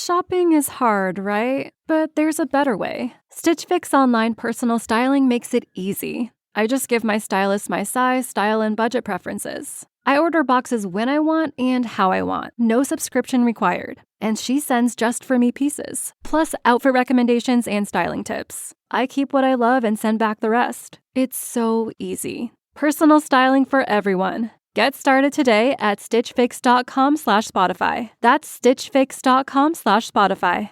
Shopping is hard, right? But there's a better way. Stitch Fix online personal styling makes it easy. I just give my stylist my size, style, and budget preferences. I order boxes when I want and how I want. No subscription required. And she sends just for me pieces. Plus outfit recommendations and styling tips. I keep what I love and send back the rest. It's so easy. Personal styling for everyone. Get started today at stitchfix.com/Spotify. That's stitchfix.com/Spotify.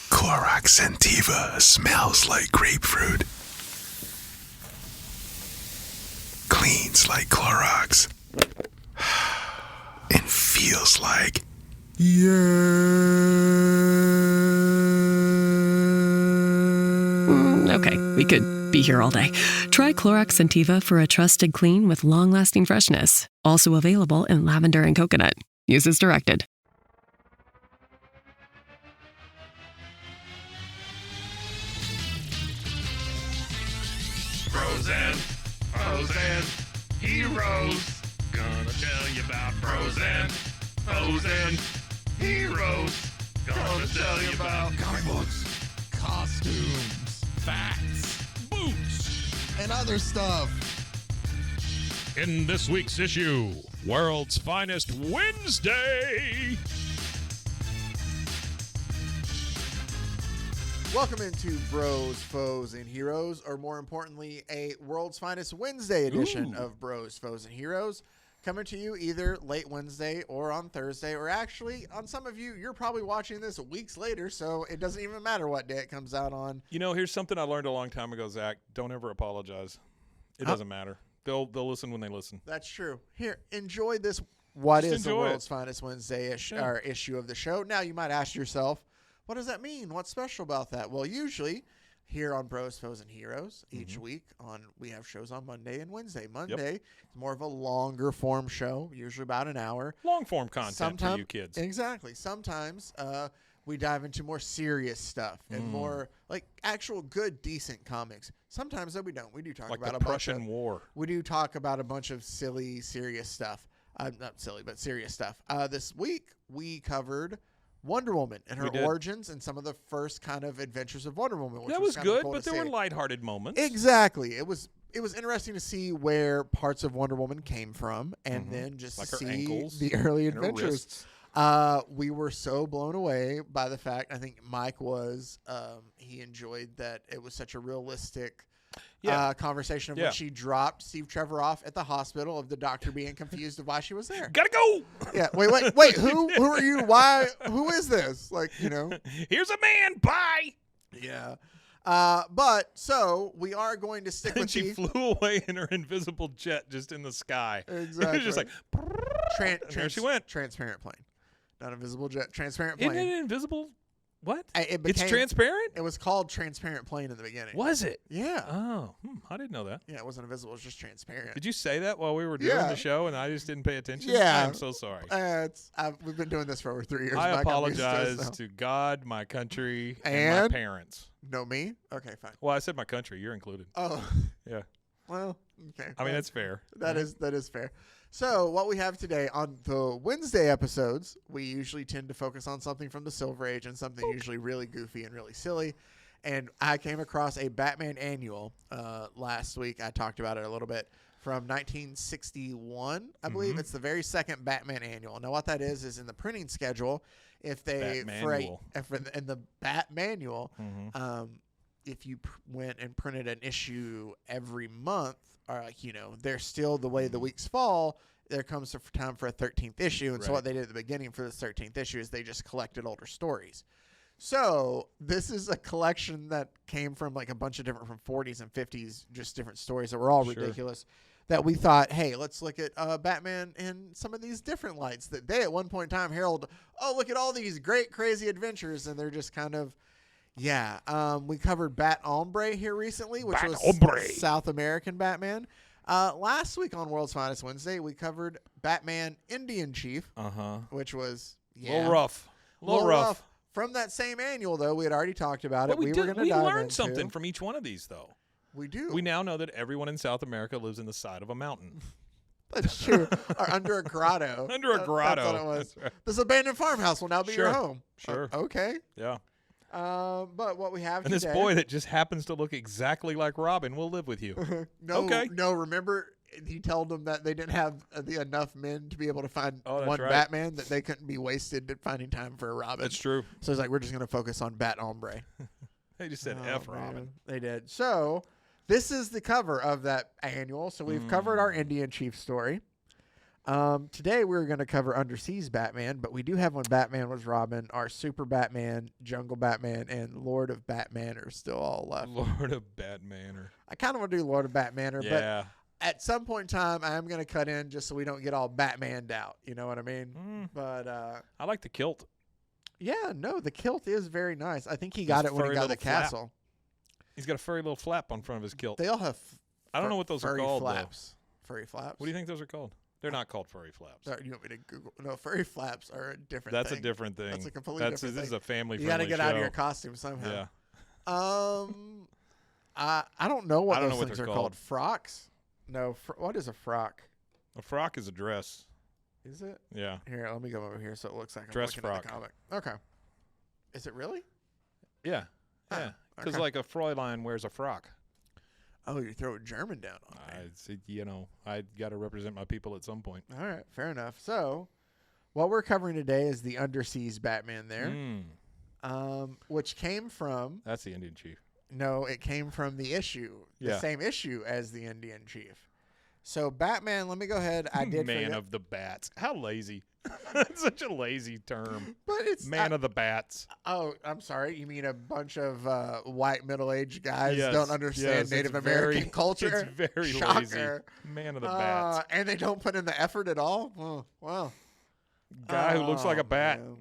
Clorox Sentiva smells like grapefruit. Cleans like Clorox. And feels like... Okay, we could be here all day. Try Clorox Sentiva for a trusted clean with long-lasting freshness. Also available in lavender and coconut. Use as directed. Frozen heroes. Gonna tell you about frozen heroes. Gonna tell you about comic books, costumes, facts, boots. and other stuff. In this week's issue, World's Finest Wednesday. Welcome into Bros, Foes, and Heroes, or more importantly, a World's Finest Wednesday edition of Bros, Foes, and Heroes. Coming to you either late Wednesday or on Thursday, or actually, on some of you, you're probably watching this weeks later, so it doesn't even matter what day it comes out on. You know, here's something I learned a long time ago, Zach. Don't ever apologize. It doesn't matter. They'll listen when they listen. That's true. Here, enjoy this. What Just is the enjoy World's Finest Wednesday issue of the show? Now, you might ask yourself, what does that mean? What's special about that? Well, usually here on Bros, Foes, and Heroes, each week we have shows on Monday and Wednesday. Monday is more of a longer form show, usually about an hour. Long form content for you kids. Exactly. Sometimes we dive into more serious stuff and more like actual good, decent comics. Sometimes though we don't. We do talk Like about the a bunch Prussian of War. We do talk about a bunch of silly, serious stuff. Not silly, but serious stuff. This week we covered Wonder Woman and her origins and some of the first kind of adventures of Wonder Woman. Which That was good, cool but there were lighthearted moments. Exactly. It was interesting to see where parts of Wonder Woman came from, and then just Like to her see ankles the early and her adventures. wrists. We were so blown away by the fact. I think Mike was. He enjoyed that it was such a realistic. Conversation of when she dropped Steve Trevor off at the hospital, of the doctor being confused of why she was there. Gotta go. Yeah. Wait. Who are you? Why? Who is this? Like, Here's a man. Bye. Yeah. But so we are going to stick And with she flew away in her invisible jet just in the sky. Exactly. It was just like, there she went. Transparent plane. Not invisible jet. Transparent plane. Isn't it invisible? What? It's transparent? It was called transparent plane in the beginning. Was it? Yeah. Oh, I didn't know that. Yeah, it wasn't invisible. It was just transparent. Did you say that while we were doing the show and I just didn't pay attention? Yeah. I'm so sorry. We've been doing this for over 3 years. I Mike. apologize to God, my country, and And? my parents. No, me? Okay, fine. Well, I said my country. You're included. Oh. Yeah. Well, okay. I mean, that's fair. That is fair. So what we have today on the Wednesday episodes, we usually tend to focus on something from the Silver Age and something usually really goofy and really silly. And I came across a Batman annual last week. I talked about it a little bit, from 1961. I believe it's the very second Batman annual. Now what that is in the printing schedule, if they in the Bat manual, if you went and printed an issue every month, they're still the way the weeks fall, there comes a time for a 13th issue. And so what they did at the beginning for this 13th issue is they just collected older stories. So this is a collection that came from like a bunch of different, from 40s and 50s, just different stories that were all ridiculous, that we thought, hey, let's look at Batman in some of these different lights that they at one point in time heralded. Oh, look at all these great, crazy adventures. And they're just kind of, we covered Bat Ombre here recently, which was South American Batman. Last week on World's Finest Wednesday, we covered Batman Indian Chief, which was a little rough. From that same annual, though, we had already talked about it. We learned something from each one of these, though. We do. We now know that everyone in South America lives in the side of a mountain. That's true. Or under a grotto. Under a grotto. That's what it was. That's right. This abandoned farmhouse will now be your Sure. home. Sure. Okay. Yeah. But what we have And today. this boy that just happens to look exactly like Robin will live with you. Okay. No. Remember, he told them that they didn't have enough men to be able to find Oh, that's one right. Batman, that they couldn't be wasted at finding time for a Robin. That's true. So he's like, we're just going to focus on Bat Ombre. They just said Oh, F man. Robin. They did. So this is the cover of that annual. So we've covered our Indian Chief story. Today we're going to cover Underseas Batman, but we do have when Batman was Robin. Our Super Batman, Jungle Batman, and Lord of Batman are still all left. Lord of Batmanor. I kind of want to do Lord of Batmanor, Yeah. but at some point in time, I am going to cut in just so we don't get all Batmaned out. You know what I mean? But I like the kilt. yeah, no, the kilt is very nice. I think he got His it when he furry got the little flap. castle. He's got a furry little flap on front of his kilt. They all have. I don't know what those are furry called, though. flaps. Furry flaps. What do you think those are called? They're not called furry flaps. Sorry, you want me to Google? No, furry flaps are a different That's thing. a different thing. That's a completely different This is thing. a family You got got to to get out of your costume somehow. Yeah. I don't know what I don't those know what things they're are called. called. Frocks? No, what is a frock? A frock is a dress. Is it? Yeah. Here, let me go over here so it looks like I'm Dress looking at the frock. comic. Okay. Is it really? Yeah. Oh, Yeah. Because okay. like a Fräulein wears a frock. Oh, you throw a German down on me. I got to represent my people at some point. All right, fair enough. So, what we're covering today is the Underseas Batman there, which came from, That's the Indian chief. no, it came from the issue, the Yeah. same issue as the Indian Chief. So, Batman, let me go ahead. I did Man forget, of the bats. How lazy. That's such a lazy term. but it's Man of the bats. Oh, I'm sorry. You mean a bunch of white middle-aged guys Yes, don't understand yes, Native it's American very- culture? It's very lazy. Shocker. Man of the bats. And they don't put in the effort at all? Oh, well. Guy who looks like a bat. Man.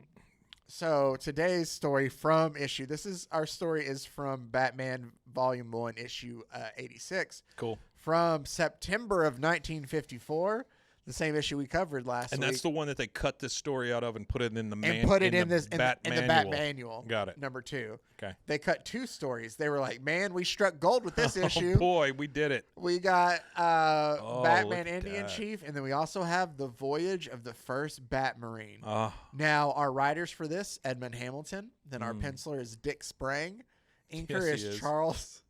So today's story from issue. Our story is from Batman Volume 1, issue 86. Cool. From September of 1954. The same issue we covered last And week. that's the one that they cut this story out of and put it in the Bat manual. Manual. Got it. Number 2. Okay. They cut 2 stories. They were like, man, we struck gold with this Oh issue. boy, we did it. We got look Batman at Indian that. Chief, and then we also have the Voyage of the First Batmarine. Oh, Now, our writers for this, Edmond Hamilton. Then our penciler is Dick Sprang. Inker Yes, he is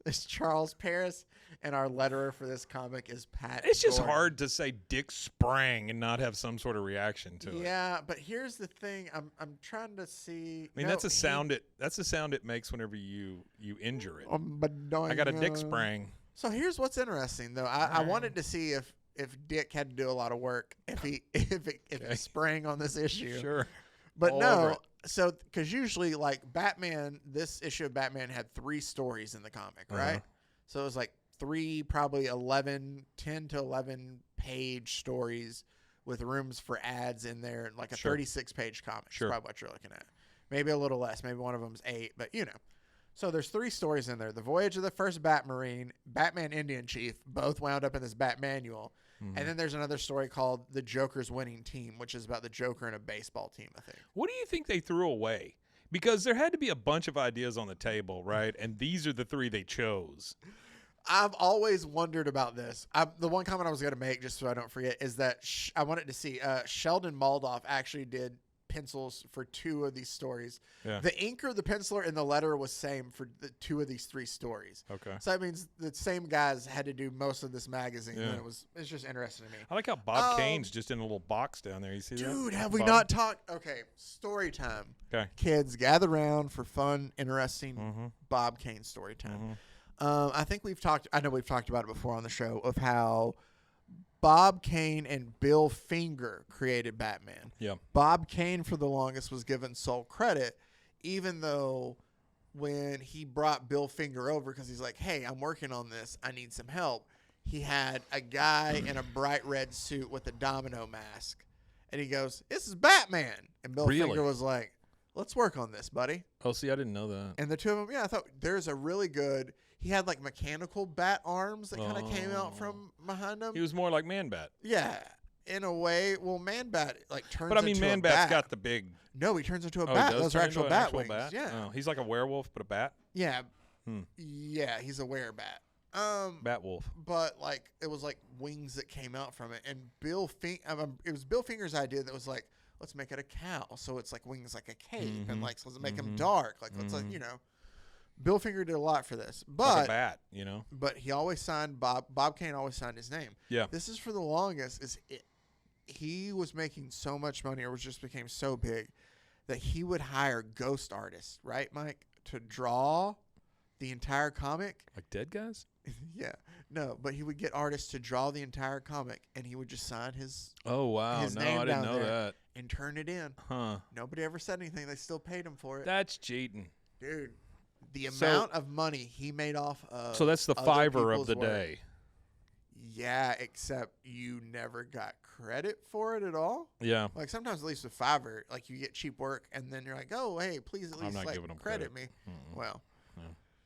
is. Charles Paris, and our letterer for this comic is Pat. it's just Gordon. hard to say Dick Sprang and not have some sort of reaction to it. Yeah, but here's the thing. I'm trying to see. I mean, that's a sound it makes whenever you injure it. I got a Dick Sprang. So here's what's interesting, though. I wanted to see if Dick had to do a lot of work if he sprang on this issue. Sure. But All over no. it. So because usually like Batman, this issue of Batman had 3 stories in the comic, right? So it was like 10 to 11 page stories with rooms for ads in there, like a Sure. 36-page comic. Sure. Is probably what you're looking at. Maybe a little less. Maybe one of them's 8, but you know. So there's 3 stories in there. The Voyage of the First Batmarine, Batman Indian Chief, both wound up in this Bat Manual. And then there's another story called The Joker's Winning Team, which is about the Joker and a baseball team, I think. What do you think they threw away? Because there had to be a bunch of ideas on the table, right? And these are the 3 they chose. I've always wondered about this. The one comment I was going to make, just so I don't forget, is that I wanted to see Sheldon Moldoff actually did pencils for 2 of these stories. Yeah. The inker, the penciler, and the letterer was same for the 2 of these 3 stories. Okay. So that means the same guys had to do most of this magazine. Yeah. And it's just interesting to me. I like how Bob Kane's just in a little box down there. You see that? Dude, have we Bob? not talked? Okay, story time. Okay. Kids, gather round for fun, interesting Bob Kane story time. I think I know we've talked about it before on the show of how Bob Kane and Bill Finger created Batman. Yeah. Bob Kane, for the longest, was given sole credit, even though when he brought Bill Finger over, because he's like, hey, I'm working on this, I need some help, he had a guy in a bright red suit with a domino mask. And he goes, this is Batman. And Bill Really? Finger was like, let's work on this, buddy. Oh, see, I didn't know that. And the 2 of them, I thought there's a really good, he had like mechanical bat arms that kind of came out from behind him. He was more like Man-Bat. Yeah, in a way. Well, Man-Bat like turns But I mean, into Man-Bat's a bat. got the big... No, he turns into a Oh, bat. he does Those are turn into actual an bat actual wings. bat? Yeah. Oh, he's like a werewolf, but a bat? Yeah. Yeah, he's a werebat. Batwolf. But like it was like wings that came out from it, and it was Bill Finger's idea that was like, let's make it a cow, so it's like wings like a cape, and like so let's make them dark, like let's like Bill Finger did a lot for this, but Like a bat, But he always signed Bob Kane always signed his name. Yeah. This is for the longest. He was making so much money, or just became so big, that he would hire ghost artists, right, Mike, to draw the entire comic. Like dead guys? Yeah. No, but he would get artists to draw the entire comic, and he would just sign his Oh, wow. his No, name I didn't down know there that. and turn it in. Huh. Nobody ever said anything. They still paid him for it. That's cheating. Dude, the amount of money he made off of So that's the other fiver of people's the work. day. Yeah, except you never got credit for it at all. Yeah. Like sometimes, at least with Fiverr, like you get cheap work, and then you're like, "Oh, hey, please at I'm least not like giving 'em credit credit. me." Well, No.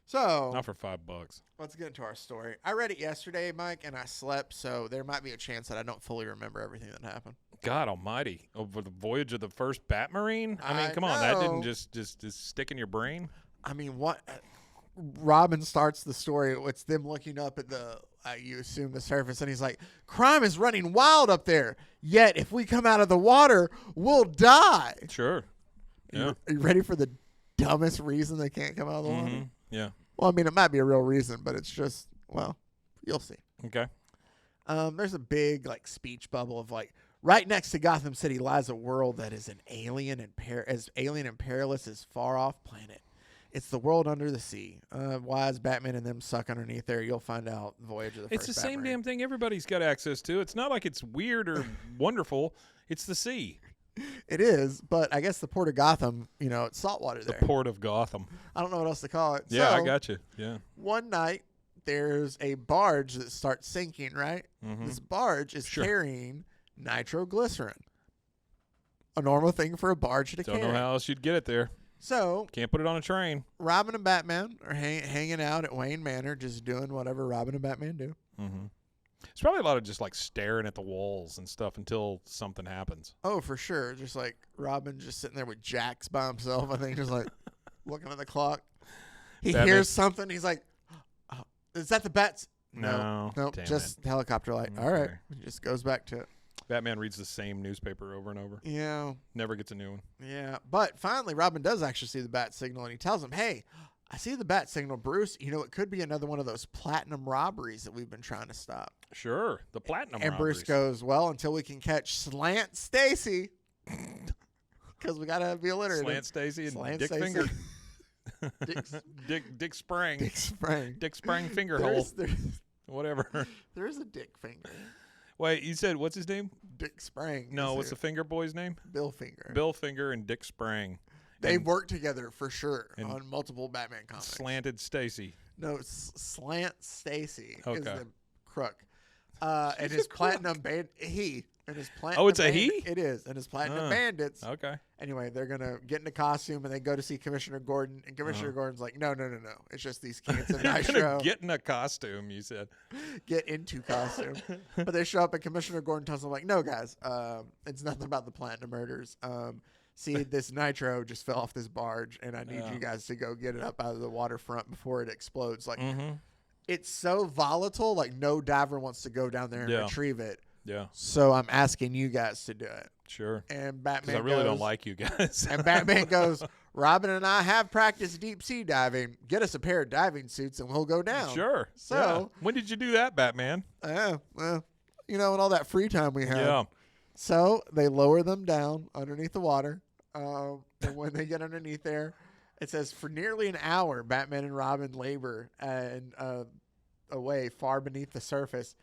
so Not for $5. let's get into our story. I read it yesterday, Mike, and I slept, so there might be a chance that I don't fully remember everything that happened. God almighty. Over the voyage of the first Batmarine? I mean, I come on. That didn't know. just stick in your brain? I mean, what? Robin starts the story. It's them looking up at you assume the surface, and he's like, "Crime is running wild up there. Yet, if we come out of the water, we'll die." Sure. Yeah. Are you ready for the dumbest reason they can't come out of the water? Mhm. Yeah. Well, I mean, it might be a real reason, but it's just, well, you'll see. Okay. There's a big like speech bubble of like, right next to Gotham City lies a world that is as alien and perilous as far off planet. It's the world under the sea. Why is Batman and them suck underneath there? You'll find out. Voyage of the It's First the same Batmarine. damn thing everybody's got access to. It's not like it's weird or wonderful. It's the sea. It is, but I guess the port of Gotham, it's saltwater The there. port of Gotham. I don't know what else to call it. Yeah, So, I got you. Yeah. one night, there's a barge that starts sinking, right? Mhm. This barge is Sure. carrying nitroglycerin. A normal thing for a barge to Don't carry. know how else you'd get it there. So, Can't put it on a train. Robin and Batman are hanging out at Wayne Manor, just doing whatever Robin and Batman do. Mm-hmm. It's probably a lot of just like staring at the walls and stuff until something happens. Oh, for sure. Just like Robin just sitting there with Jax by himself, I think, just like looking at the clock. He Batman- hears something. He's like, oh, is that the bats? No, Nope, damn just helicopter light. All right. Okay. He just goes back to it. Batman reads the same newspaper over and over. Yeah. Never gets a new one. Yeah. But finally, Robin does actually see the bat signal, and he tells him, hey, I see the bat signal, Bruce. It could be another one of those platinum robberies that we've been trying to stop. Sure, the platinum. And Bruce robberies. goes, well, until we can catch Slant Stacy. Because we got to be alliterative. Slant Stacy and Slant Dick Stacy. Finger. Dick, Dick Sprang. Dick Sprang. Dick Sprang finger hole. There's, Whatever. there's a Dick Finger. Wait, you said what's his name? Dick Sprang. No, is what's the finger boy's name? Bill Finger. Bill Finger and Dick Sprang. They've And worked together for sure and on multiple Batman comics. Slanted Stacy. No, Slant Stacy is Okay. the crook. And his platinum band and his platinum. Oh, it's a bandit- he? It is, and his platinum bandits. Okay. Anyway, they're gonna get into costume and they go to see Commissioner Gordon, and Commissioner Gordon's like, no, it's just these cans of You're nitro. gonna get in a costume, you said. Get into costume. But they show up and Commissioner Gordon tells them like, no guys, it's nothing about the platinum murders. See, this nitro just fell off this barge, and I need you guys to go get it up out of the waterfront before it explodes. Like, it's so volatile, like no diver wants to go down there and Yeah. retrieve it. Yeah, So I'm asking you guys to do it. sure. And Because Batman I really don't goes- like you guys. And Batman goes, Robin and I have practiced deep sea diving. Get us a pair of diving suits and we'll go down. Sure. So- yeah. When did you do that, Batman? Well, and all that free time we have. Yeah. So they lower them down underneath the water. And when they get underneath there, it says for nearly an hour, Batman and Robin labor and away far beneath the surface.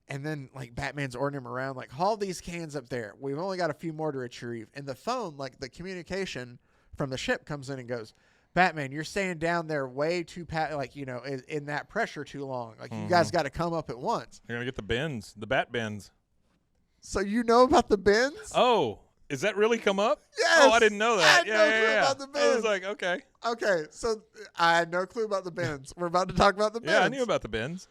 And then, like, Batman's ordering him around, like, haul these cans up there. We've only got a few more to retrieve. And the phone, like, the communication from the ship comes in and goes, Batman, you're staying down there way too, in that pressure too long. Like, you guys got to come up at once. You're going to get the bins, the bat bins. So you know about the bins? Oh, is that really come up? Yes. Oh, I didn't know that. I had yeah, no yeah, clue yeah. about the I was bins. like, okay. Okay, so I had no clue about the bins. We're about to talk about the bins. Yeah, I knew about the bins.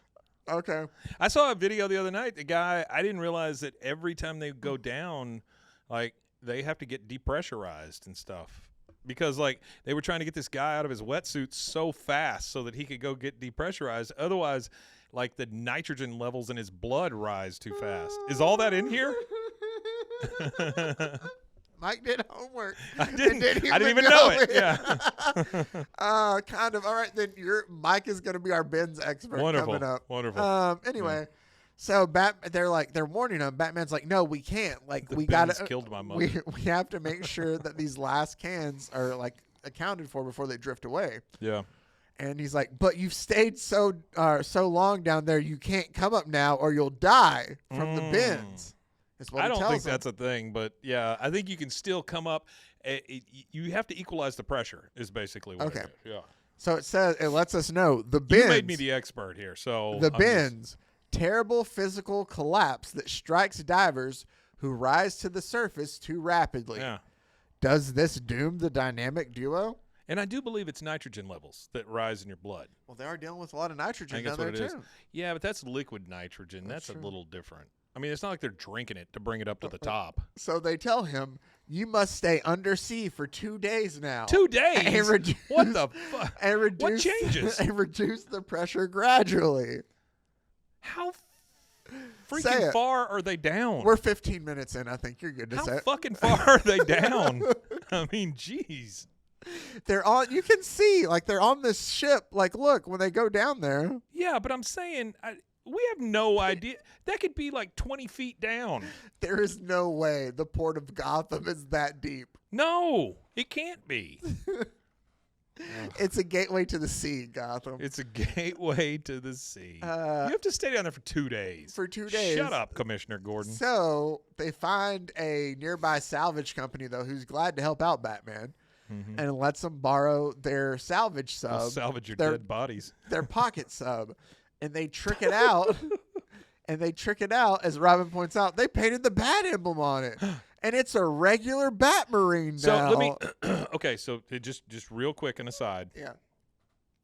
Okay. I saw a video the other night. The guy, I didn't realize that every time they go down, like, they have to get depressurized and stuff. Because, like, they were trying to get this guy out of his wetsuit so fast so that he could go get depressurized. Otherwise, like the nitrogen levels in his blood rise too fast. Is all that in here? Mike did homework. I didn't and even know it. Yeah. Kind of. All right, then Mike is going to be our Ben's expert Wonderful. coming up. Wonderful. Anyway, so they're warning him. Batman's like, no, we can't. Like, The we Ben's got to. killed my mother. We have to make sure that these last cans are like accounted for before they drift away. Yeah. And he's like, but you've stayed so long down there, you can't come up now, or you'll die from the bins. Is what I he don't tells think him. that's a thing, but yeah, I think you can still come up. You have to equalize the pressure. Is basically what Okay. it is. Yeah. So it lets us know the bins. You made me the expert here, so The I'm just- bins, terrible physical collapse that strikes divers who rise to the surface too rapidly. Yeah. Does this doom the dynamic duo? And I do believe it's nitrogen levels that rise in your blood. Well, they are dealing with a lot of nitrogen I think down that's there what it too. is. Yeah, but that's liquid nitrogen. That's a true. little different. I mean, it's not like they're drinking it to bring it up to the top. So they tell him, you must stay undersea for 2 days now. 2 days? And reduce, What the fuck? and reduce, What changes? And reduce the pressure gradually. How Say freaking it. far are they down? We're 15 minutes in. I think you're good to How say it. fucking far are they down? I mean, jeez. They're on. You can see, like, they're on this ship. Like, look, when they go down there. Yeah, but I'm saying we have no idea. That could be like 20 feet down. There is no way the port of Gotham is that deep. No, it can't be. It's a gateway to the sea, Gotham. It's a gateway to the sea. You Uh, have to stay down there for 2 days. For 2 days. Shut up, Commissioner Gordon. So they find a nearby salvage company, though, who's glad to help out Batman and lets them borrow their salvage I'll sub, salvage your their- dead bodies. their pocket sub. And they trick it out. As Robin points out, they painted the bat emblem on it. And it's a regular Batmarine So now. let me. Okay, so just real quick an aside. Yeah.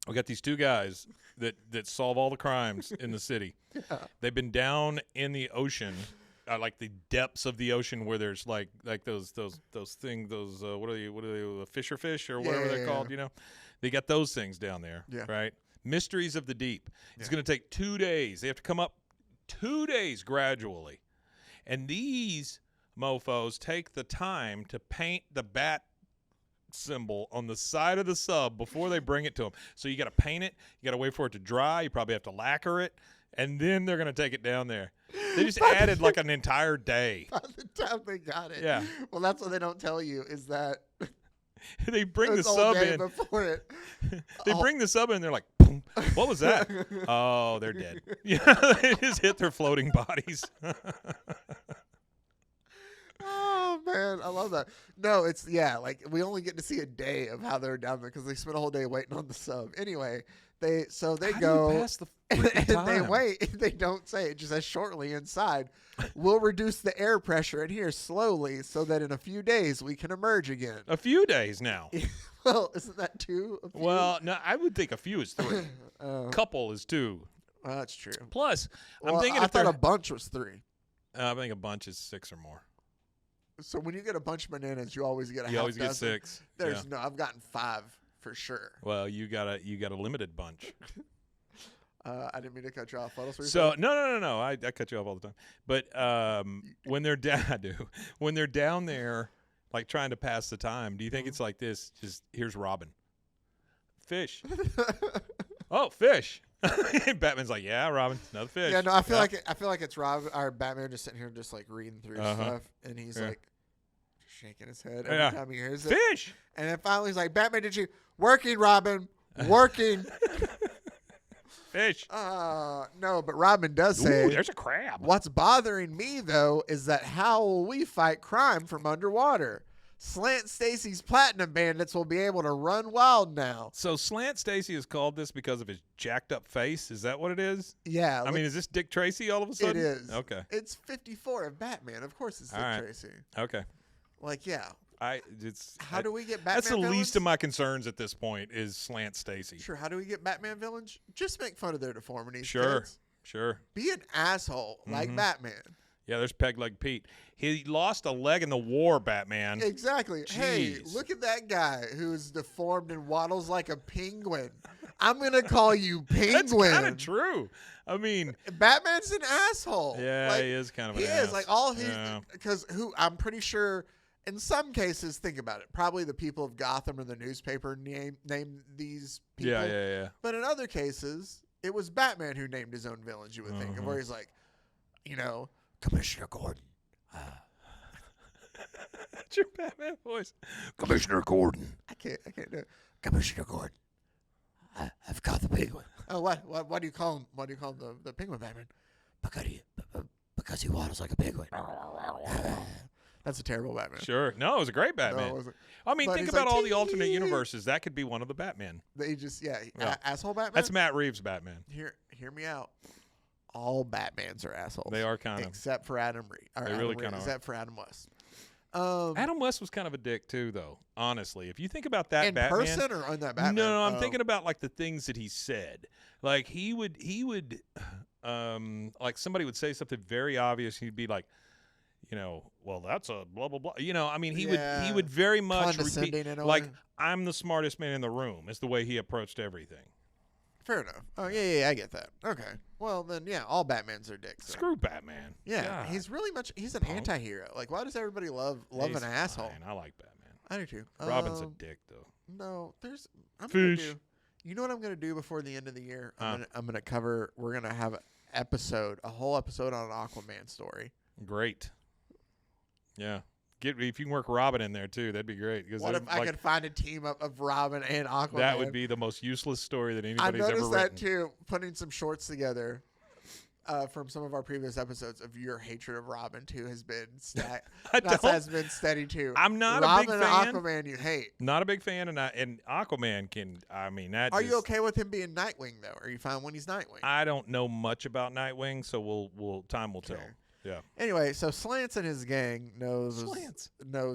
We got these two guys that solve all the crimes in the city. They've been down in the ocean, like the depths of the ocean, where there's like those things, what are they, fisher fish or whatever they're called, you know? They got those things down there, right? Mysteries of the deep. It's going to take 2 days. They have to come up 2 days gradually, and these mofos take the time to paint the bat symbol on the side of the sub before they bring it to them. So you got to paint it. You got to wait for it to dry. You probably have to lacquer it, and then they're going to take it down there. They just added like an entire day. By the time they got it. Yeah. Well, that's what they don't tell you is that They bring the it's all sub day in. before it. They bring the sub in. They're like, boom. What was that? Oh, they're dead. Yeah, they just hit their floating bodies. Oh man, I love that. No, it's like we only get to see a day of how they're down there because they spent a whole day waiting on the sub. Anyway, they How do go you pass the and freaking they time? wait. They don't say it; just says shortly inside. We'll reduce the air pressure in here slowly so that in a few days we can emerge again. A few days now. Well, isn't that two? A few? Well, no, I would think a few is 3. Couple is 2. Well, that's true. Plus, Well, I'm thinking I if thought they're, a bunch was 3. I think a bunch is 6 or more. So when you get a bunch of bananas, you always get a You half always get dozen. 6. There's Yeah. no. I've gotten 5 for sure. Well, you got a limited bunch. I didn't mean to cut you off. What else were you So saying? no. I cut you off all the time. But when they're when they're down there, like trying to pass the time, do you think it's like this? Just here's Robin. Fish. Oh, fish. Batman's like, yeah, Robin, another fish. Yeah, no, I feel like it's Rob or Batman just sitting here just like reading through stuff, and he's like shaking his head every time he hears it. Fish. And then finally he's like, Batman, did you working, Robin? Working. Fish. No, but Robin does say, Ooh, there's a crab. what's bothering me though is that how will we fight crime from underwater? Slant Stacy's platinum bandits will be able to run wild now. So Slant Stacy is called this because of his jacked up face. Is that what it is? Yeah. I mean, is this Dick Tracy all of a it sudden? is. Okay. It's 54 of Batman. Of course it's Dick All right. Tracy. Okay. Like, yeah. How do we get Batman That's the villains? least of my concerns at this point is Slant Stacy. Sure. How do we get Batman villains? Just make fun of their deformities. Sure. kids. Sure. Be an asshole like Batman. Yeah, there's Peg Leg Pete. He lost a leg in the war, Batman. Exactly. Hey, Jeez. look at that guy who's deformed and waddles like a penguin. I'm going to call you That's Penguin. kind of true. I mean, Batman's an asshole. yeah, Like, he is kind of an he ass. is like all he's Yeah. because I'm pretty sure in some cases, think about it. Probably the people of Gotham or the newspaper name these people. Yeah. But in other cases, it was Batman who named his own villains. You would think, Uh-huh. where he's like, Commissioner Gordon. That's your Batman voice. Commissioner Gordon. I can't do it. Commissioner Gordon. I've caught the penguin. Oh, what do you call him? What do you call him? The Penguin Batman? Because he waddles like a penguin. That's a terrible Batman. Sure. No, it was a great No, Batman. it wasn't. I mean, But think he's about like, all the alternate "Tee." universes. That could be one of the Batman. He just Yeah. asshole Batman. That's Matt Reeves' Batman. Hear me out. All Batmans are assholes. They are kind of. except for Adam Reed. They really kinda are. Except for Adam West. Adam West was kind of a dick too, though. Honestly, if you think about that in Batman, person or on that Batman? No, I'm Oh. thinking about like the things that he said. Like he would, like somebody would say something very obvious. He'd be like, well, that's a blah blah blah. I mean, he Yeah. would very much Condescending repeat, in a like way. I'm the smartest man in the room. Is the way he approached everything. Fair enough. Oh yeah, I get that. Okay. Well then, yeah, all Batmans are dicks. then. Screw Batman. Yeah, God. he's an Punk. anti-hero. Like, why does everybody love He's an asshole? fine. I like Batman. I do too. Robin's a dick though. No, I'm Fish. gonna do. You know what I'm gonna do before the end of the year? Huh. I'm gonna cover. We're gonna have a whole episode on an Aquaman story. Great. Yeah. If you can work Robin in there too, that'd be great. Because What if I could find a team up of Robin and Aquaman? that would be the most useless story that I anybody's ever noticed written. that too. Putting some shorts together from some of our previous episodes of your hatred of Robin too has been has been steady too. I'm not Robin a big fan. and Aquaman you hate. Not a big fan, and Aquaman can. I mean, that. Are you okay with him being Nightwing though? Are you fine when he's Nightwing? I don't know much about Nightwing, so time will tell. Okay. Yeah. Anyway, so Slants and his gang knows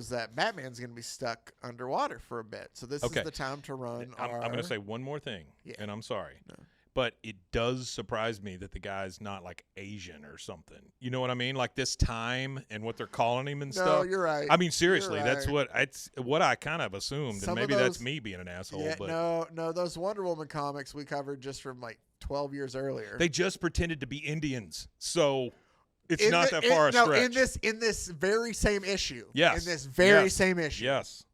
that Batman's going to be stuck underwater for a bit. So this Okay. is the time to run. I'm going to say one more thing, Yeah. and I'm sorry. No. But it does surprise me that the guy's not like Asian or something. You know what I mean? Like this time and what they're calling him and No, stuff. you're right. I mean, seriously, You're that's right. what I kind of assumed, Some and of maybe that's those- me being an asshole. Yeah, but no, those Wonder Woman comics we covered just from like 12 years earlier. they just pretended to be Indians, so it's In not the- that far a no, stretch. in this very same issue. Yes. In this very Yes. same issue. Yes.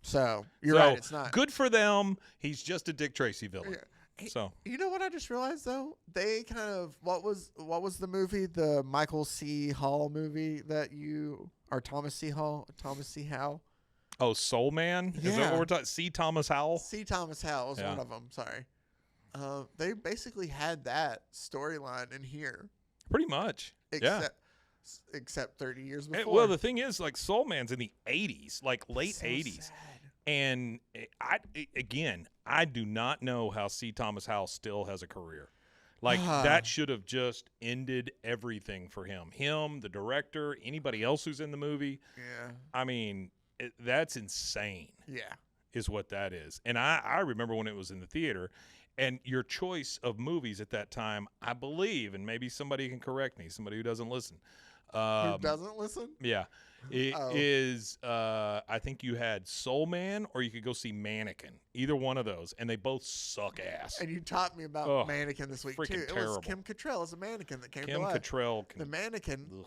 So you're So, right. It's not good for them. He's just a Dick Tracy villain. Yeah. So You know what I just realized though? They kind of what was the movie, the Michael C. Hall movie that Thomas C. Howe? oh, Soul Man? Is that Yeah. what we're talking? C. Thomas Howell? C. Thomas Howell was Yeah. one of them. Sorry. They basically had that storyline in here, Pretty much. Yeah. except 30 years Eh, before. well, the thing is, like, Soul Man's in the 80s, like late So 80s. sad. And I do not know how C. Thomas Howell still has a career. Like, that should have just ended everything for him. Him, the director, anybody else who's in the movie. Yeah. I mean, that's insane. Yeah. Is what that is. And I remember when it was in the theater, and your choice of movies at that time, I believe, and maybe somebody can correct me, somebody who doesn't listen. Who doesn't listen? Yeah. It Oh. is, I think you had Soul Man or you could go see Mannequin. Either one of those. And they both suck ass. And you taught me about Oh, Mannequin this week too. freaking It terrible. was Kim Cattrall as a mannequin that came Kim to life. Cattrall. The mannequin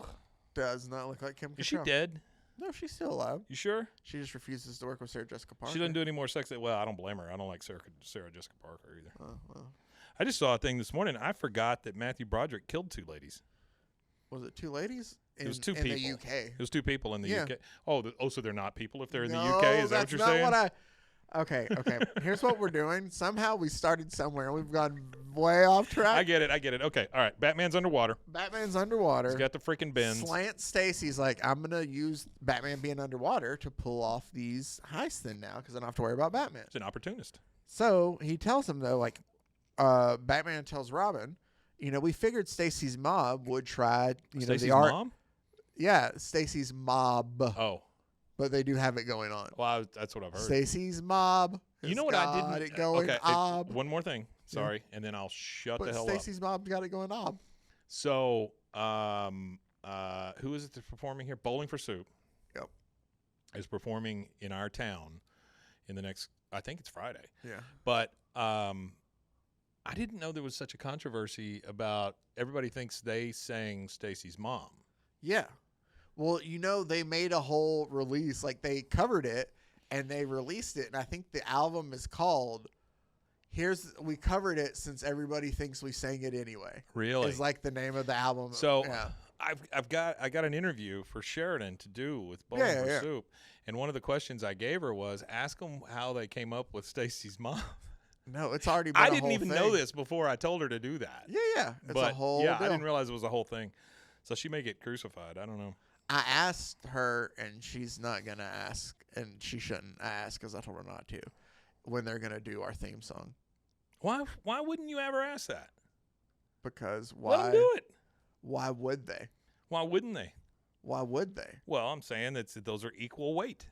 does not look like Kim Cattrall. Is she dead? No, she's still alive. You sure? She just refuses to work with Sarah Jessica Parker. She doesn't do any more sex. Well, I don't blame her. I don't like Sarah Jessica Parker either. Oh, well. I just saw a thing this morning. I forgot that Matthew Broderick killed two ladies. Was it two ladies? It was two in people. the UK. It was two people in the Yeah. UK. Oh, so they're not people if they're in the No, UK? Is that what that's you're not saying? what Okay. Here's what we're doing. Somehow we started somewhere and we've gone way off track. I get it. Okay. All right. Batman's underwater. Batman's underwater. He's got the freaking bends. Slant Stacy's like, I'm going to use Batman being underwater to pull off these heists then now because I don't have to worry about Batman. He's an opportunist. So he tells him, though, like, Batman tells Robin, we figured Stacy's mob would try, Stacey's the art. mom? Yeah, Stacy's mob. Oh. But they do have it going on. Well, that's what I've heard. Stacy's mob. You know what I got didn't? It going okay. ob. One more thing. Sorry. And then I'll shut But the hell Stacy's mob's got it going ob. up. So, who is it that's performing here? Bowling for Soup. Yep. Is performing in our town in the next, I think it's Friday. Yeah. But I didn't know there was such a controversy about everybody thinks they sang Stacy's mom. Yeah. Well, they made a whole release. Like, they covered it, and they released it. And I think the album is called We Covered It Since Everybody Thinks We Sang It Anyway. Really? Is like the name of the album. So yeah. I got an interview for Sheridan to do with Bowling for Soup. And one of the questions I gave her was, ask them how they came up with Stacy's mom. No, it's already been I a didn't whole even thing. know this before I told her to do that. Yeah. It's a whole yeah, deal. I didn't realize it was a whole thing. So she may get crucified. I don't know. I asked her, and she's not going to ask, and she shouldn't ask because I told her not to, when they're going to do our theme song. Why wouldn't you ever ask that? Because why? Let them do it. Why would they? Why wouldn't they? Why would they? Well, I'm saying that those are equal weight.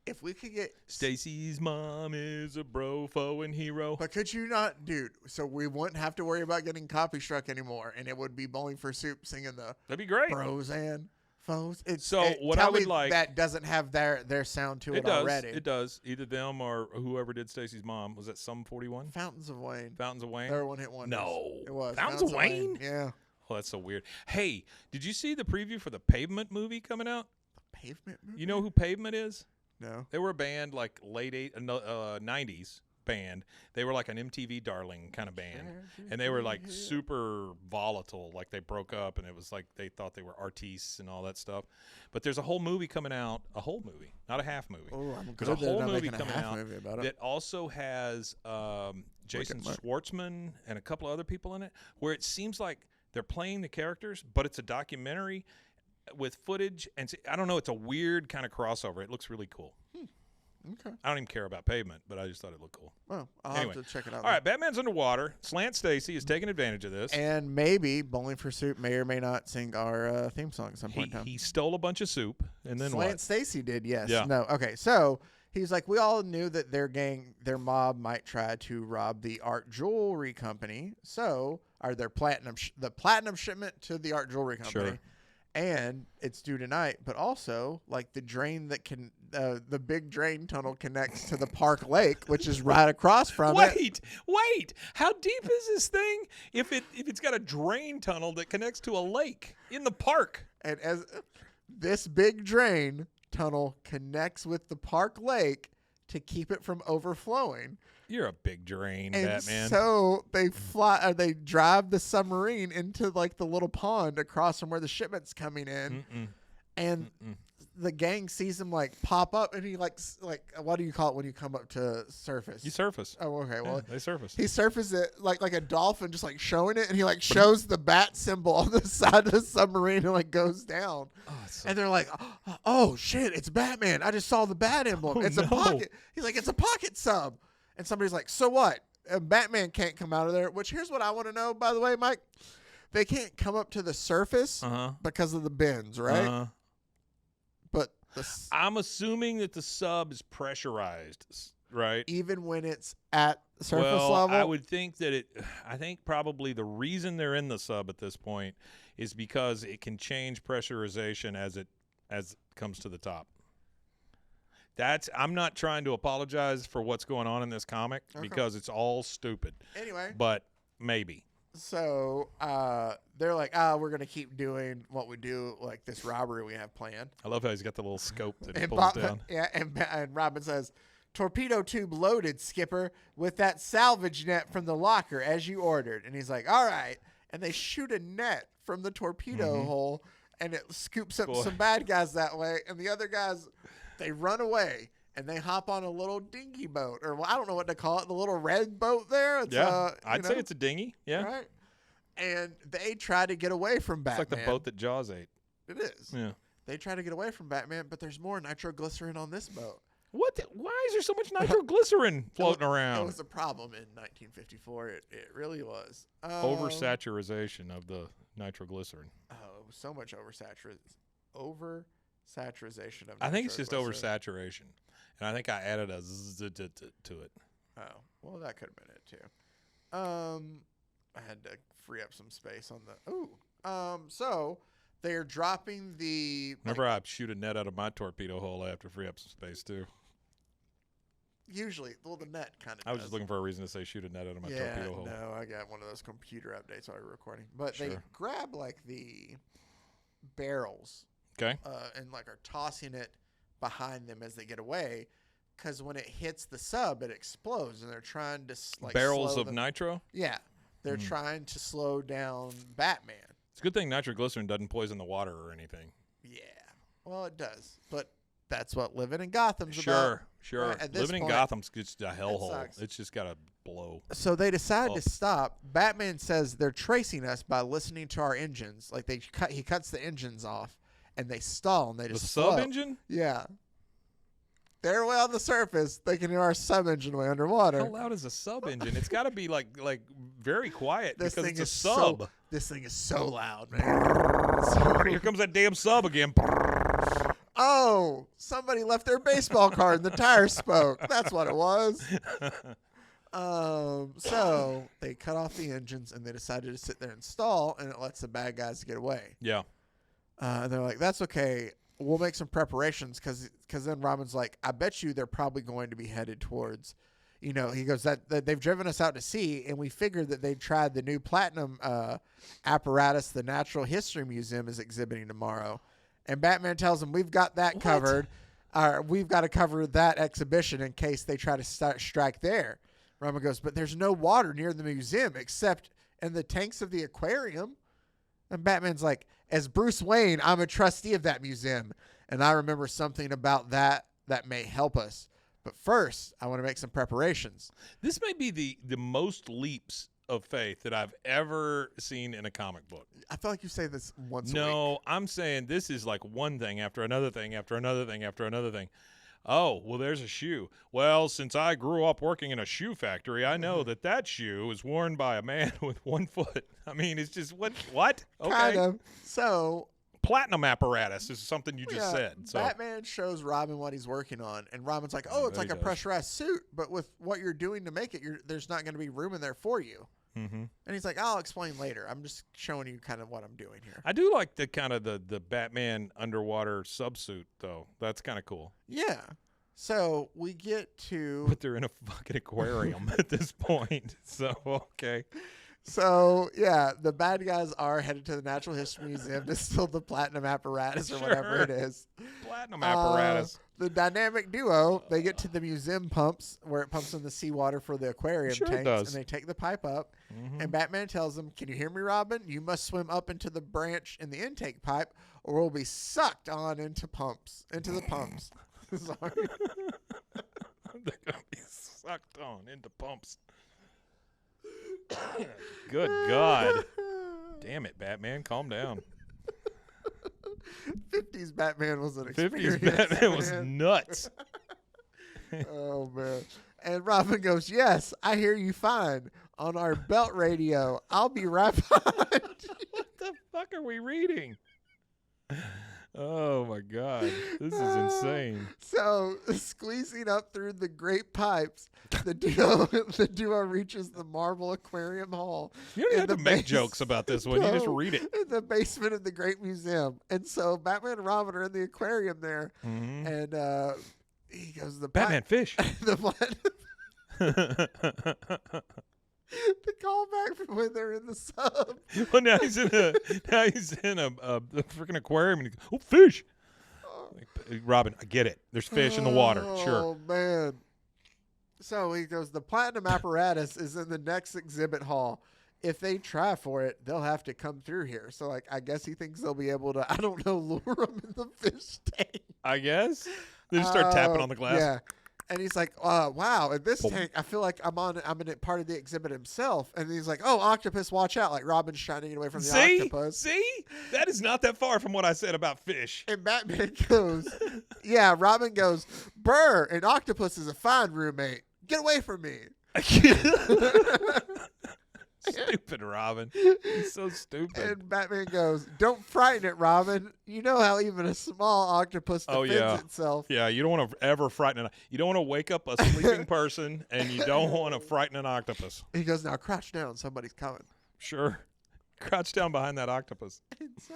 If we could get Stacy's mom is a brofo and hero. But could you not, dude? So we wouldn't have to worry about getting copy struck anymore, and it would be Bowling for Soup singing the That'd be great. bros and foes. What tell I would me like that doesn't have their sound to it does. already. It does. Either them or whoever did Stacy's mom. Was that Sum 41? Fountains of Wayne. Fountains of Wayne. They're one-hit wonders. No, it was Fountains of Wayne. Yeah. Well, that's so weird. Hey, did you see the preview for the Pavement movie coming out? Pavement movie? You know who Pavement is? No. They were a band like late 90s band. They were like an MTV darling kind of band. And they were like super volatile. Like they broke up and it was like they thought they were artistes and all that stuff. But there's a whole movie coming out. A whole movie, not a half movie. Oh, I'm There's good a that whole they're not movie making a coming half out movie about it. that also has Jason Mark. Schwartzman and a couple other people in it, where it seems like they're playing the characters, but it's a documentary with footage. And I don't know, it's a weird kind of crossover. It looks really cool. Okay. I don't even care about Pavement, but I just thought it looked cool. Well, I'll Anyway. have to check it out. All right, Batman's underwater. Slant Stacy is taking advantage of this. And maybe Bowling for Soup may or may not sing our theme song at some point in time. He stole a bunch of soup, and then Slant what? Stacy did, yes. Yeah. No. Okay. So he's like, we all knew that their mob might try to rob the art jewelry company. So, or the platinum shipment to the art jewelry company. Sure. And it's due tonight, but also like the drain that the big drain tunnel connects to the Park Lake, which is right across from it. Wait! How deep is this thing? If it's got a drain tunnel that connects to a lake in the park, And as this big drain tunnel connects with the Park Lake to keep it from overflowing. you're a big drain, And Batman. so they drive the submarine into like the little pond across from where the shipment's coming in. And the gang sees him like pop up, and he like what do you call it when you come up to surface? You surface. Oh, okay. Well, Yeah, they surface. he surfaces it like a dolphin, just like showing it, and he like shows the bat symbol on the side of the submarine and like goes down. And they're like, "Oh shit, it's Batman! I just saw the bat emblem. Oh, it's a no. pocket." He's like, "It's a pocket sub." And somebody's like, "So what? Batman can't come out of there." Which here's what I want to know, by the way, Mike. They can't come up to the surface because of the bends, right? But I'm assuming that the sub is pressurized, right? even when it's at surface well, level, I would think that I think probably the reason they're in the sub at this point is because it can change pressurization as it comes to the top. I'm not trying to apologize for what's going on in this comic because it's all stupid. Anyway, But maybe. so they're like, we're gonna keep doing what we do, like this robbery we have planned. I love how he's got the little scope that he And pulls down. Yeah, and Robin says, "Torpedo tube loaded, Skipper, with that salvage net from the locker as you ordered." And he's like, "All right." And they shoot a net from the torpedo hole, and it scoops up some bad guys that way. And the other guys, they run away, and they hop on a little dinghy boat, or I don't know what to call it, the little red boat there. It's, Yeah, I'd you say know, it's a dinghy. Yeah, right. And they try to get away from it's Batman. like the boat that Jaws ate. It is. Yeah. They try to get away from Batman, but there's more nitroglycerin on this boat. What? Why is there so much nitroglycerin floating It around? was a problem in 1954. It really was. Oversaturation of the nitroglycerin. Oh, it was so much oversaturation of I think it's just nitroglycerin. oversaturation, and I think I added a z to it. Oh, well, that could have been it too. I had to free up some space on the. So they're dropping the. Whenever I shoot a net out of my torpedo hole, I have to free up some space too. Usually, well, the net kind of. I was just looking for a reason to say shoot a net out of my yeah, torpedo hole. no, I got one of those computer updates while we were recording. But they Sure. grab like the barrels, Okay. and like are tossing it behind them as they get away, because when it hits the sub, it explodes, and they're trying to like Barrels slow of them. nitro. Yeah, they're trying to slow down Batman. It's a good thing nitroglycerin doesn't poison the water or anything. Yeah, well, it does, but that's what living in Gotham's about. Sure. At this Living in point, Gotham's just a hellhole. sucks. It's just got to blow. So they decide Oh. to stop. Batman says they're tracing us by listening to our engines. Like he cuts the engines off, and they stall, and they The just sub slow. engine? Yeah. They're way on the surface. They can hear our sub engine way underwater. How loud is a sub engine? It's got to be like very quiet This because thing it's a is sub. this thing is so loud, man. Here comes that damn sub again. Oh, somebody left their baseball card and the tire spoke. That's what it was. So they cut off the engines and they decided to sit there and stall, and it lets the bad guys get away. Yeah. And they're like, that's okay. We'll make some preparations because then Robin's like, I bet you they're probably going to be headed towards, he goes, that they've driven us out to sea, and we figured that they'd tried the new platinum apparatus the Natural History Museum is exhibiting tomorrow. And Batman tells him, we've got that covered. We've got to cover that exhibition in case they try to strike there. Robin goes, but there's no water near the museum except in the tanks of the aquarium. And Batman's like, as Bruce Wayne, I'm a trustee of that museum, and I remember something about that may help us. But first, I want to make some preparations. This may be the most leaps of faith that I've ever seen in a comic book. I feel like you say this once a week. No, I'm saying this is like one thing after another thing after another thing after another thing. Oh, well, there's a shoe. Well, since I grew up working in a shoe factory, I know that shoe is worn by a man with 1 foot. I mean, it's just what? Okay. Kind of. So Platinum apparatus is something you just said. So Batman shows Robin what he's working on, and Robin's like, oh, it's bet like he a does. pressurized suit, but with what you're doing to make it, there's not going to be room in there for you. Mm-hmm. And he's like, I'll explain later. I'm just showing you kind of what I'm doing here. I do like the kind of the Batman underwater subsuit, though. That's kind of cool. Yeah. So we get to... But they're in a fucking aquarium at this point. So, okay. So, yeah, the bad guys are headed to the Natural History Museum to steal the platinum apparatus or whatever it is. Platinum apparatus. The dynamic duo, they get to the museum pumps where it pumps in the seawater for the aquarium Sure it tanks, does. and they take the pipe up. Mm-hmm. And Batman tells them, can you hear me, Robin? You must swim up into the branch in the intake pipe or we'll be sucked on into the pumps. Sorry. They're going to be sucked on into pumps. Good God. Damn it, Batman. Calm down. 50s Batman was an 50s experience. Batman was man. nuts. Oh, man. And Robin goes, yes, I hear you fine. On our belt radio. I'll be right behind you. What the fuck are we reading? Oh, my God. This is insane. So, squeezing up through the great pipes, the duo reaches the marble aquarium hall. You don't even in have the to make base- jokes about this one. You just No, read it. in the basement of the Great Museum. And so Batman and Robin are in the aquarium there, Mm-hmm. and he goes, the Batman fish. the callback from when they're in the sub. Well, now he's in a freaking aquarium, and he goes, oh, fish. Like, Robin, I get it. There's fish in the water. Sure. Oh, man. So he goes, the platinum apparatus is in the next exhibit hall. If they try for it, they'll have to come through here. So, like, I guess he thinks they'll be able to, I don't know, lure them in the fish tank. I guess. They just start tapping on the glass. Yeah. And he's like, wow, in this tank, I feel like I'm in part of the exhibit himself. And he's like, oh, octopus, watch out. Like Robin's shining away from the octopus. See? That is not that far from what I said about fish. And Batman goes, yeah, Robin goes, brr, an octopus is a fine roommate. Get away from me. Stupid Robin. He's so stupid. And Batman goes, don't frighten it, Robin. You know how even a small octopus defends itself. Yeah, you don't want to ever frighten you don't want to wake up a sleeping person, and you don't want to frighten an octopus. He goes, now crouch down. Somebody's coming. Sure. Crouch down behind that octopus. And so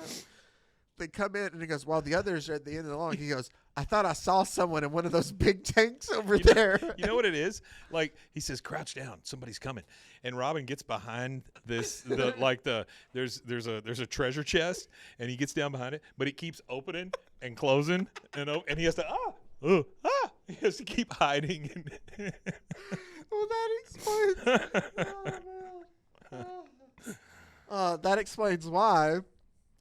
they come in, and he goes, while the others are at the end of the line, he goes, I thought I saw someone in one of those big tanks over there. You know what it is? Like, he says, crouch down, somebody's coming. And Robin gets behind this, there's a treasure chest, and he gets down behind it, but it keeps opening and closing, and he has to, he has to keep hiding. Well, that explains. That explains why.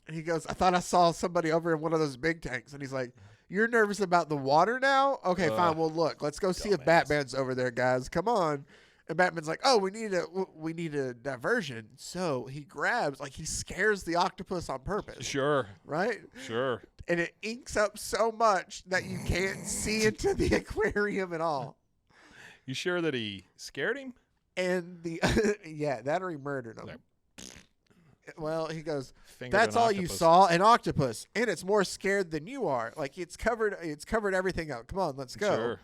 And he goes, I thought I saw somebody over in one of those big tanks. And he's like, you're nervous about the water now? Okay, fine. Well, look, let's go see if Batman's over there, guys. Come on. And Batman's like, oh, we need a diversion. So he grabs, like, he scares the octopus on purpose. Sure. Right? Sure. And it inks up so much that you can't see into the aquarium at all. You sure that he scared him? And that or he murdered him. Like, well, he goes, fingered that's an all you octopus. saw, an octopus, and it's more scared than you are. Like, it's covered everything up. Come on, let's go. Sure.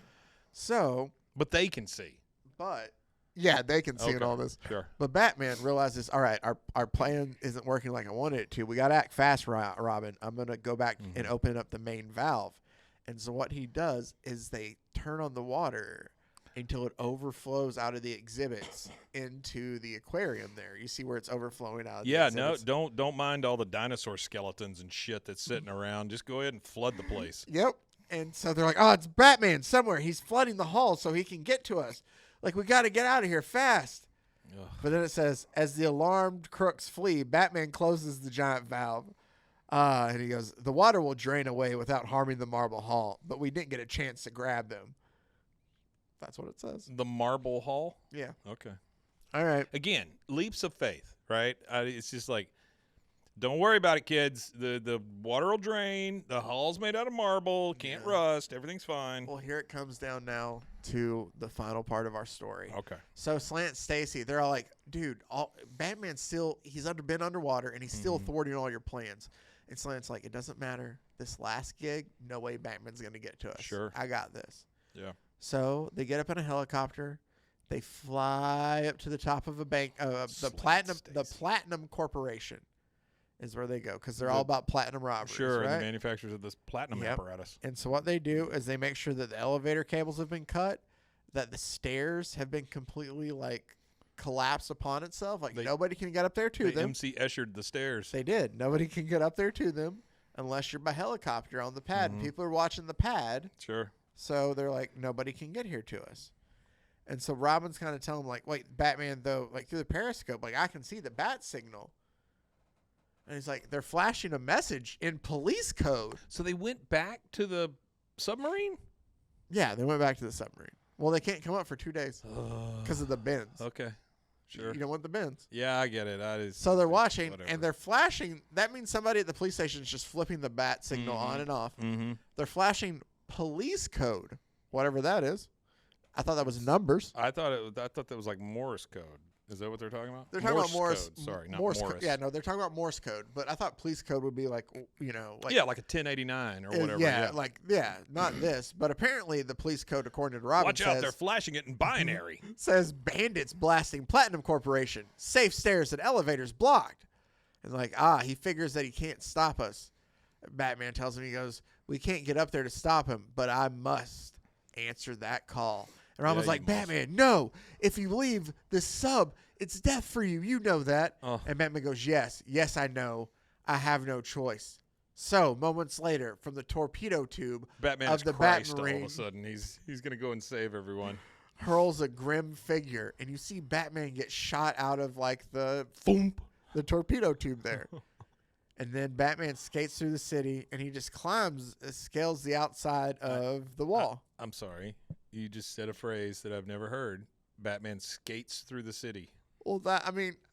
So, But they can see. but yeah, they can see in Okay. all this. Sure. But Batman realizes, all right, our plan isn't working like I wanted it to. We got to act fast, Robin. I'm going to go back and open up the main valve. And so what he does is they turn on the water until it overflows out of the exhibits into the aquarium there. You see where it's overflowing out of the exhibits? Don't mind all the dinosaur skeletons and shit that's sitting around. Just go ahead and flood the place. Yep. And so they're like, oh, it's Batman somewhere. He's flooding the hall so he can get to us. Like, we got to get out of here fast. Ugh. But then it says, as the alarmed crooks flee, Batman closes the giant valve. And he goes, the water will drain away without harming the marble hall, but we didn't get a chance to grab them. That's what it says. The Marble Hall? Yeah. Okay. All right. Again, leaps of faith, right? It's just like, don't worry about it, kids. The water will drain. The hall's made out of marble. Can't rust. Everything's fine. Well, here it comes down now to the final part of our story. Okay. So Slant, Stacy, they're all like, dude, Batman's still, been underwater, and he's still thwarting all your plans. And Slant's like, it doesn't matter. This last gig, no way Batman's going to get to us. Sure. I got this. Yeah. So they get up in a helicopter. They fly up to the top of a bank, the Platinum Corporation is where they go, because they're all about platinum robberies. Sure, right? and the manufacturers of this platinum apparatus. And so what they do is they make sure that the elevator cables have been cut, that the stairs have been completely, like, collapsed upon itself. Like, nobody can get up there to They them. MC Eschered the stairs. They did. Nobody can get up there to them unless you're by helicopter on the pad. And people are watching the pad. Sure. So they're like, nobody can get here to us. And so Robin's kind of telling him, like, wait, Batman, though, like, through the periscope, like, I can see the bat signal. And he's like, they're flashing a message in police code. So they went back to the submarine? Yeah, they went back to the submarine. Well, they can't come up for 2 days because of the bins. Okay. Sure. You don't want the bins. Yeah, I get it. So they're watching, whatever. and they're flashing. That means somebody at the police station is just flipping the bat signal on and off. Mm-hmm. They're flashing police code, whatever that is. I thought that was numbers. I thought that was like Morse code. Is that what they're talking about? They're talking about Morse. Code. Sorry, not Morse. Morris. Yeah, no, they're talking about Morse code. But I thought police code would be like, like yeah, like a 1089 or whatever. Not this. But apparently the police code, according to Robin, Watch out, they're flashing it in binary. says bandits blasting Platinum Corporation. Safe stairs and elevators blocked. And like, he figures that he can't stop us. Batman tells him, he goes, we can't get up there to stop him, but I must answer that call. And Robin's like, Batman, no. If you leave the sub, it's death for you. You know that. And Batman goes, yes, I know. I have no choice. So, moments later, from the torpedo tube Batman of the Christ all Batmarine, of a sudden. He's going to go and save everyone. hurls a grim figure. And you see Batman get shot out of, like, the torpedo tube there. And then Batman skates through the city, and he just scales the outside of the wall. I'm sorry. You just said a phrase that I've never heard. Batman skates through the city. Well,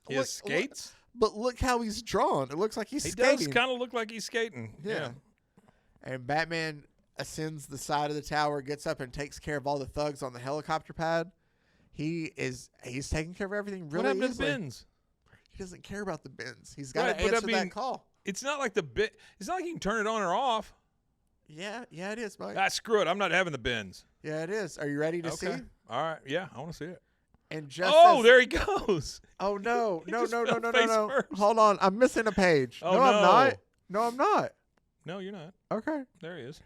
He has skates? But look how he's drawn. It looks like he's He skating. does kind of look like he's skating. Yeah. And Batman ascends the side of the tower, gets up, and takes care of all the thugs on the helicopter pad. He's taking care of everything really What happened easily. to the bins? He doesn't care about the bins. He's got Right, to but answer that call. It's not like it's not like you can turn it on or off. Yeah, it is, Mike. Screw it. I'm not having the bins. Yeah, it is. Are you ready to see? All right. Yeah, I want to see it. And just there he goes. Oh no. He No. just fell face first. Hold on. I'm missing a page. Oh, no, no. I'm not. No, I'm not. No, you're not. Okay. There he is.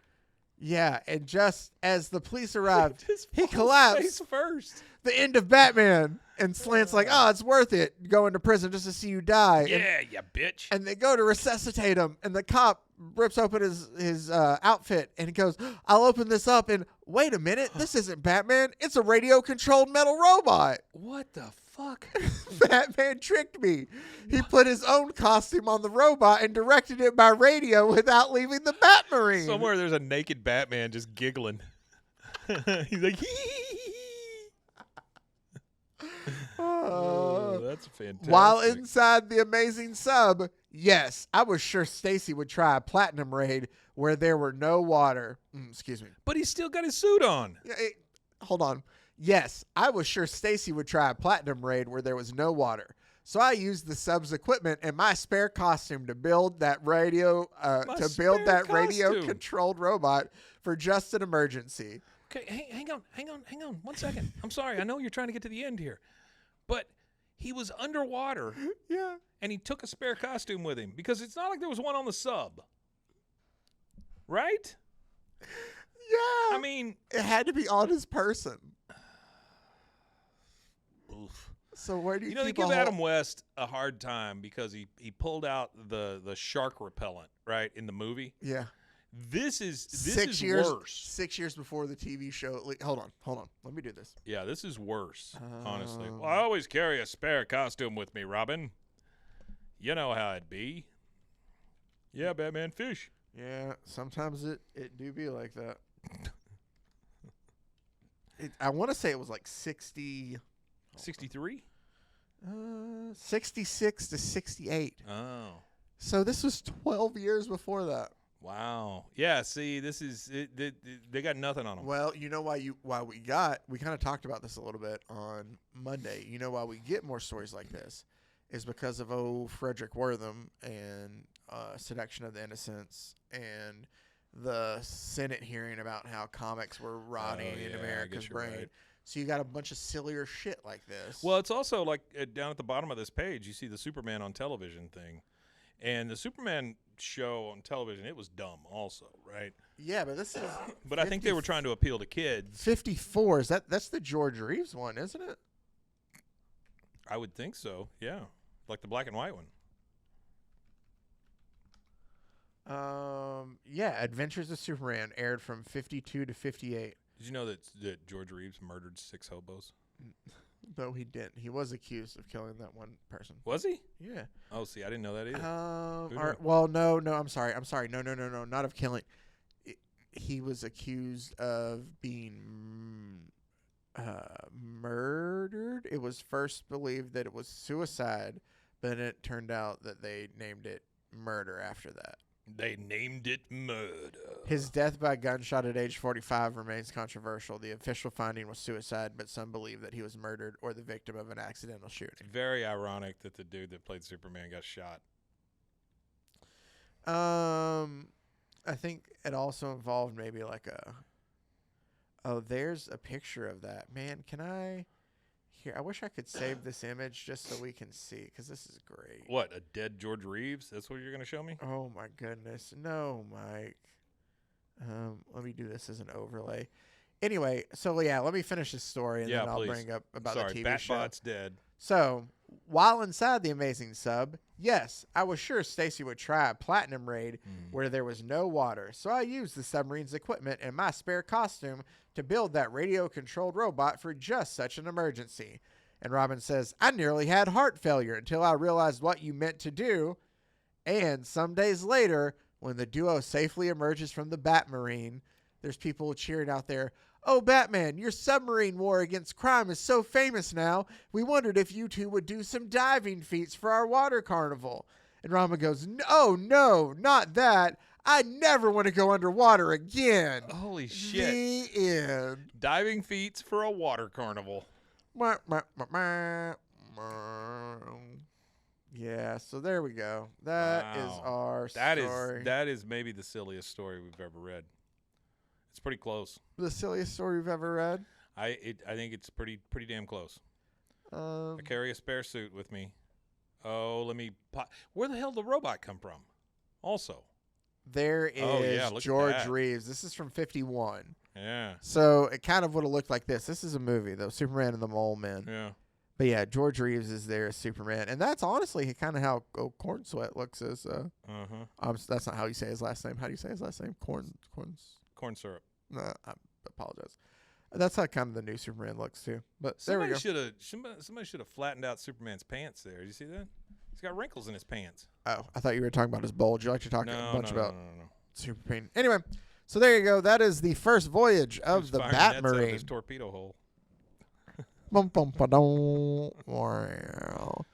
Yeah, and just as the police arrived, His he face collapsed. first. The end of Batman. And Slant's like, oh, it's worth it going to prison just to see you die. Yeah, you bitch. And they go to resuscitate him, and the cop rips open his outfit, and he goes, I'll open this up, and wait a minute, this isn't Batman. It's a radio-controlled metal robot. What the fuck? Batman tricked me. He put his own costume on the robot and directed it by radio without leaving the Batmarine. Somewhere there's a naked Batman just giggling. He's like, oh, that's fantastic. While inside the amazing sub, yes, I was sure Stacy would try a platinum raid where there were no water. Excuse me. But he's still got his suit on. Hold on. Yes, I was sure Stacy would try a platinum raid where there was no water. So I used the sub's equipment and my spare costume to build that radio controlled robot for just an emergency. Okay, hang on 1 second. I'm sorry. I know you're trying to get to the end here. But he was underwater. Yeah. And he took a spare costume with him because it's not like there was one on the sub. Right? Yeah. I mean, it had to be on his person. Oof. So where do you they give Adam West a hard time because he pulled out the shark repellent, right, in the movie. Yeah. This is 6 years worse. 6 years before the TV show. Hold on. Let me do this. Yeah, this is worse, honestly. Well, I always carry a spare costume with me, Robin. You know how it be. Yeah, Batman fish. Yeah, sometimes it do be like that. I want to say it was like 60. 63? 66 to 68. Oh. So this was 12 years before that. Wow. Yeah, see, this is they got nothing on them. Well, you know why we kind of talked about this a little bit on Monday. You know why we get more stories like this is because of Frederick Wortham and Seduction of the Innocents and the Senate hearing about how comics were rotting in America's brain. Right. So you got a bunch of sillier shit like this. Well, it's also like down at the bottom of this page, you see the Superman on television thing. And the Superman show on television, it was dumb also, right? Yeah, but this is... But I think they were trying to appeal to kids. 54, that's the George Reeves one, isn't it? I would think so, yeah. Like the black and white one. Yeah, Adventures of Superman aired from 52 to 58. Did you know that George Reeves murdered 6 hobos? No, he didn't. He was accused of killing that one person. Was he? Yeah. Oh, see, I didn't know that either. Well, no, I'm sorry. No, not of killing. He was accused of being murdered. It was first believed that it was suicide, but it turned out that they named it murder after that. They named it murder. His death by gunshot at age 45 remains controversial. The official finding was suicide, but some believe that he was murdered or the victim of an accidental shooting. It's very ironic that the dude that played Superman got shot. I think it also involved maybe like there's a picture of that. Man, can I... Here, I wish I could save this image just so we can see, because this is great. What, a dead George Reeves? That's what you're going to show me? Oh, my goodness. No, Mike. Let me do this as an overlay. Anyway, so, yeah, let me finish this story, and then I'll bring up about the TV show. Batbot's dead. So, while inside the amazing sub, yes, I was sure Stacy would try a platinum raid where there was no water, so I used the submarine's equipment and my spare costume to build that radio-controlled robot for just such an emergency. And Robin says, I nearly had heart failure until I realized what you meant to do. And some days later, when the duo safely emerges from the Batmarine, there's people cheering out there, oh, Batman, your submarine war against crime is so famous now, we wondered if you two would do some diving feats for our water carnival. And Robin goes, no, not that. I never want to go underwater again. Holy shit. The end. Diving feats for a water carnival. Yeah, so there we go. That is our story. That is maybe the silliest story we've ever read. It's pretty close. The silliest story we've ever read? I think it's pretty damn close. I carry a spare suit with me. Oh, let me... Where the hell did the robot come from? Also... there is Oh, yeah, look at George that. Reeves. This is from 51. Yeah. So it kind of would have looked like this. This is a movie, though, Superman and the Mole Men. Yeah. But yeah, George Reeves is there as Superman. And that's honestly kind of how Corn Sweat looks as... that's not how you say his last name. How do you say his last name? Corn syrup. No, I apologize. That's how kind of the new Superman looks, too. But Somebody there we go. Somebody should have flattened out Superman's pants there. Did you see that? He's got wrinkles in his pants. Oh, I thought you were talking about his bulge. You like to talk a bunch about No. super pain. Anyway, so there you go. That is the first voyage of the Firing nets out of Batmarine. his torpedo hole. Bum, bum, ba-dum. Wow.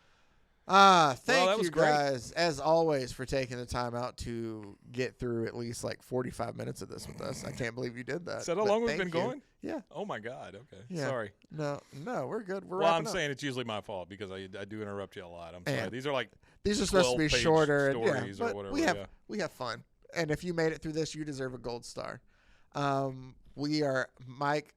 Thank that was you great. guys, as always, for taking the time out to get through at least like 45 minutes of this with us. I can't believe you did that. Is that how but long we've thank been you. going? Yeah. Oh my God. Okay. Yeah. Sorry. No, we're good. We're Well, I'm wrapping up. saying it's usually my fault because I do interrupt you a lot. I'm sorry. Man. These are like These are supposed to be 12-page shorter. And, stories yeah, or but whatever. we have fun. And if you made it through this, you deserve a gold star. We are Mike.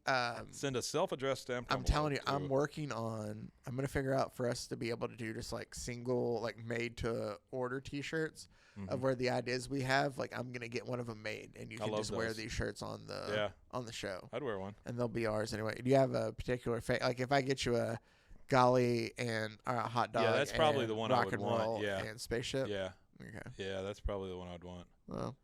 Send a self-addressed stamp. I'm telling you, I'm to- working on. I'm gonna figure out for us to be able to do just like single, like made to order T-shirts of where the ideas we have. Like I'm gonna get one of them made, and you I can love just wear those. these shirts on the show, I'd wear one. and they'll be ours anyway. Do you have a particular like if I get you a golly and a hot dog? Yeah, that's probably and the one I rock would and want, roll yeah. and spaceship. Yeah. Okay. Yeah, that's probably the one I'd want. Well,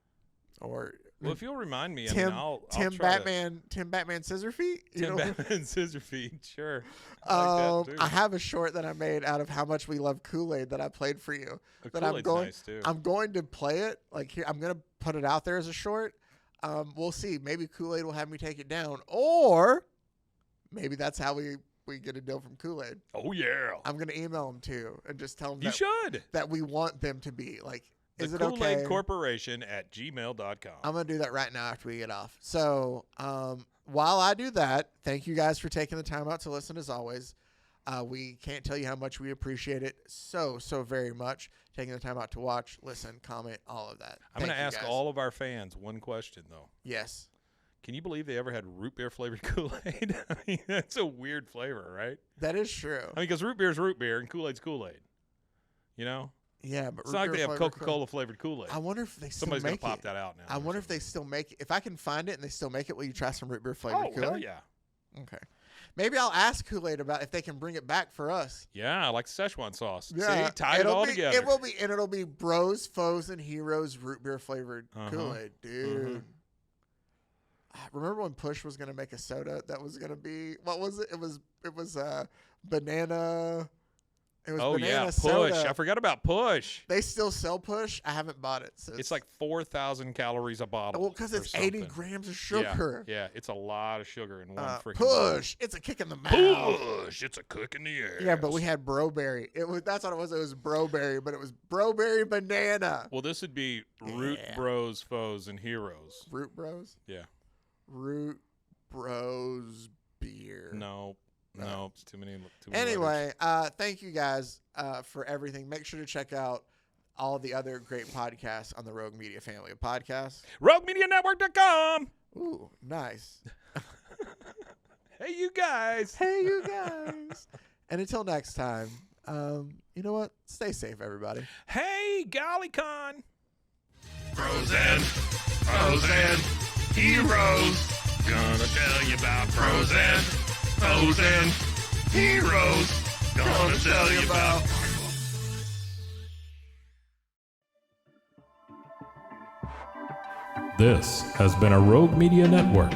or Well, if you'll remind me, Tim, I'll Tim try Batman Scissor Feet. You Tim know? Batman Scissor Feet. Sure. I like that too. I have a short that I made out of how much we love Kool-Aid that I played for you. That I'm Kool-Aid's going. nice too. I'm going to play it. Like here, I'm gonna put it out there as a short. We'll see. Maybe Kool-Aid will have me take it down, or maybe that's how we get a deal from Kool-Aid. Oh yeah. I'm gonna email them too and just tell them You should. that we want them to be like. The Is it Kool-Aid okay? Corporation at gmail.com. I'm going to do that right now after we get off. So while I do that, thank you guys for taking the time out to listen as always. We can't tell you how much we appreciate it so very much. Taking the time out to watch, listen, comment, all of that. I'm going to Thank you ask guys. all of our fans one question, though. Yes. Can you believe they ever had root beer flavored Kool-Aid? I mean, that's a weird flavor, right? That is true. I mean, because root beer is root beer and Kool-Aid's Kool-Aid. You know? Yeah, but It's not like they have Coca-Cola flavored Kool-Aid. I wonder if they still Somebody's make going to pop it. that out now. I wonder if they still make it. If I can find it and they still make it, will you try some root beer flavored Oh, Kool-Aid? hell yeah. Okay. Maybe I'll ask Kool-Aid about if they can bring it back for us. Yeah, I like Szechuan sauce. Yeah, See, tied it all together. It'll be Bros, Foes, and Heroes root beer flavored Kool-Aid, dude. Remember when Push was gonna make a soda that was gonna be what was it? It was banana. It was Oh, banana yeah, Push. soda. I forgot about Push. They still sell Push. I haven't bought it since. It's like 4,000 calories a bottle. well, because it's or 80 something. grams of sugar. Yeah, it's a lot of sugar in one freaking Push. It's a kick in the mouth. Push. It's a cook in the air. Yeah, but we had Broberry. That's what it was. It was Broberry, but it was Broberry banana. Well, this would be Root Bros, Foes, and Heroes. Root Bros. Yeah. Root Bros beer. No, it's too many. Anyway, thank you guys for everything. Make sure to check out all the other great podcasts on the Rogue Media family of podcasts. RogueMediaNetwork.com. Ooh, nice. Hey, you guys. Hey, you guys. And until next time, you know what? Stay safe, everybody. Hey, GollyCon. Frozen heroes. Gonna tell you about frozen heroes. Gonna tell you about. This has been a Rogue Media Network